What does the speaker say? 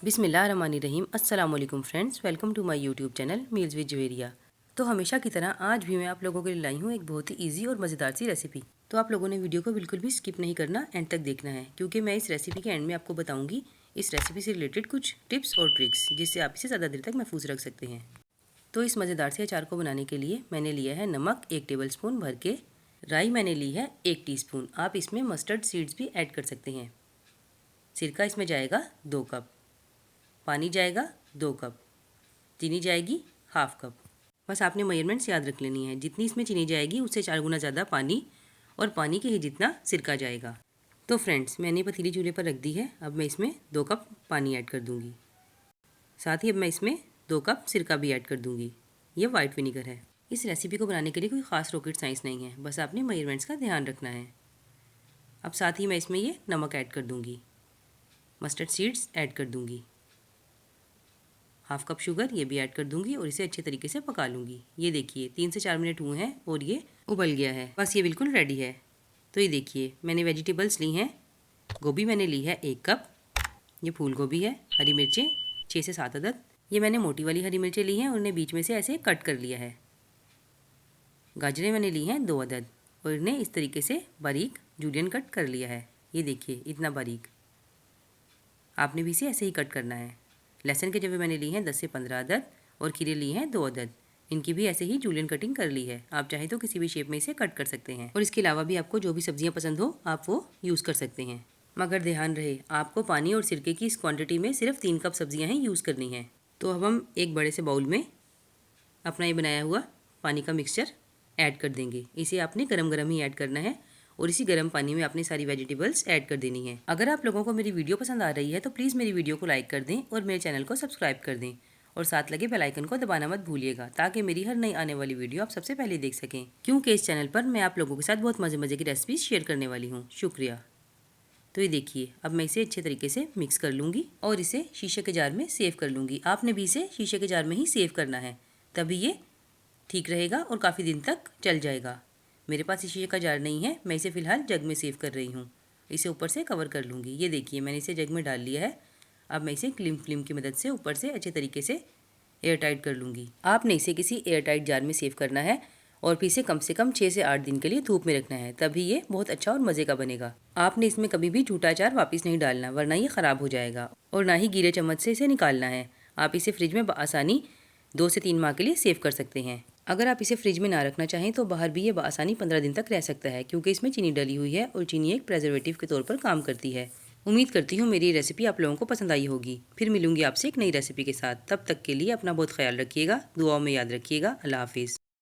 बिस्मिल्लाहिर्रहमानिर्रहीम। अस्सलाम वालेकुम friends, welcome to my YouTube channel meals with Javeria. तो हमेशा की तरह आज भी मैं आप लोगों के लिए लाई हूँ एक बहुत ही इजी और मज़ेदार सी रेसिपी। तो आप लोगों ने वीडियो को बिल्कुल भी स्किप नहीं करना, एंड तक देखना है, क्योंकि मैं इस रेसिपी के एंड में आपको बताऊँगी इस रेसिपी से रिलेटेड कुछ टिप्स और ट्रिक्स, जिससे आप इसे ज़्यादा देर तक महफूज रख सकते हैं। तो इस मज़ेदार से अचार को बनाने के लिए मैंने लिया है नमक 1 टेबल स्पून भर के, राई मैंने ली है 1 टीस्पून। आप इसमें मस्टर्ड सीड्स भी ऐड कर सकते हैं। सिरका इसमें जाएगा 2 कप, पानी जाएगा 2 कप, चीनी जाएगी हाफ कप। बस आपने मेजरमेंट्स याद रख लेनी है, जितनी इसमें चीनी जाएगी उससे 4 गुना ज़्यादा पानी, और पानी के ही जितना सिरका जाएगा। तो फ्रेंड्स, मैंने पतीली चूल्हे पर रख दी है। अब मैं इसमें 2 कप पानी ऐड कर दूंगी। साथ ही अब मैं इसमें 2 कप सिरका भी ऐड कर दूंगी। ये वाइट विनीगर है। इस रेसिपी को बनाने के लिए कोई ख़ास रॉकेट साइंस नहीं है, बस आपने मेजरमेंट्स का ध्यान रखना है। अब साथ ही मैं इसमें ये नमक ऐड कर दूंगी, मस्टर्ड सीड्स ऐड कर दूंगी, हाफ कप शुगर ये भी ऐड कर दूंगी, और इसे अच्छे तरीके से पका लूँगी। ये देखिए 3 से 4 मिनट हुए हैं और ये उबल गया है। बस ये बिल्कुल रेडी है। तो ये देखिए मैंने वेजिटेबल्स ली हैं। गोभी मैंने ली है 1 कप, ये फूल गोभी है। हरी मिर्चें 6 से 7 अदद, ये मैंने मोटी वाली हरी मिर्चें ली हैं और उन्हें बीच में से ऐसे कट कर लिया है। गाजरें मैंने ली हैं 2 अदद, और इन्हें इस तरीके से बारीक जूलियन कट कर लिया है। ये देखिए इतना बारीक, आपने भी इसे ऐसे ही कट करना है। लहसुन के जवे मैंने ली हैं 10 से 15 अदद, और खीरे लिए हैं 2 अदद। इनकी भी ऐसे ही जूलियन कटिंग कर ली है। आप चाहे तो किसी भी शेप में इसे कट कर सकते हैं, और इसके अलावा भी आपको जो भी सब्जियां पसंद हो आप वो यूज़ कर सकते हैं। मगर ध्यान रहे, आपको पानी और सिरके की इस क्वांटिटी में सिर्फ 3 कप सब्जियां ही यूज़ करनी हैं। तो अब हम एक बड़े से बाउल में अपना ये बनाया हुआ पानी का मिक्सचर ऐड कर देंगे। इसे आपने गरम गरम ही ऐड करना है, और इसी गर्म पानी में आपने सारी वेजिटेबल्स ऐड कर देनी है। अगर आप लोगों को मेरी वीडियो पसंद आ रही है तो प्लीज़ मेरी वीडियो को लाइक कर दें और मेरे चैनल को सब्सक्राइब कर दें, और साथ लगे बेल आइकन को दबाना मत भूलिएगा, ताकि मेरी हर नई आने वाली वीडियो आप सबसे पहले देख सकें, क्योंकि इस चैनल पर मैं आप लोगों के साथ बहुत मज़े मज़े की रेसिपीज शेयर करने वाली हूँ। शुक्रिया। तो ये देखिए अब मैं इसे अच्छे तरीके से मिक्स कर लूँगी और इसे शीशे के जार में सेव कर लूँगी। आपने भी इसे शीशे के जार में ही सेव करना है, तभी ये ठीक रहेगा और काफ़ी दिन तक चल जाएगा। मेरे पास शीशे का जार नहीं है, मैं इसे फ़िलहाल जग में सेव कर रही हूँ। इसे ऊपर से कवर कर लूँगी। ये देखिए मैंने इसे जग में डाल लिया है। अब मैं इसे क्लीन फिल्म की मदद से ऊपर से अच्छे तरीके से एयर टाइट कर लूँगी। आपने इसे किसी एयर टाइट जार में सेव करना है, और फिर इसे कम से कम 6 से 8 दिन के लिए धूप में रखना है, तभी ये बहुत अच्छा और मज़े का बनेगा। आपने इसमें कभी भी झूठा अचार वापस नहीं डालना, वरना ये ख़राब हो जाएगा, और ना ही गीले चम्मच से इसे निकालना है। आप इसे फ्रिज में आसानी 2 से 3 माह के लिए सेव कर सकते हैं। अगर आप इसे फ्रिज में ना रखना चाहें तो बाहर भी ये बआसानी 15 दिन तक रह सकता है, क्योंकि इसमें चीनी डली हुई है, और चीनी एक प्रेजर्वेटिव के तौर पर काम करती है। उम्मीद करती हूँ मेरी रेसिपी आप लोगों को पसंद आई होगी। फिर मिलूंगी आपसे एक नई रेसिपी के साथ। तब तक के लिए अपना बहुत ख्याल रखिएगा, दुआओं में याद रखिएगा। अल्लाह हाफिज़।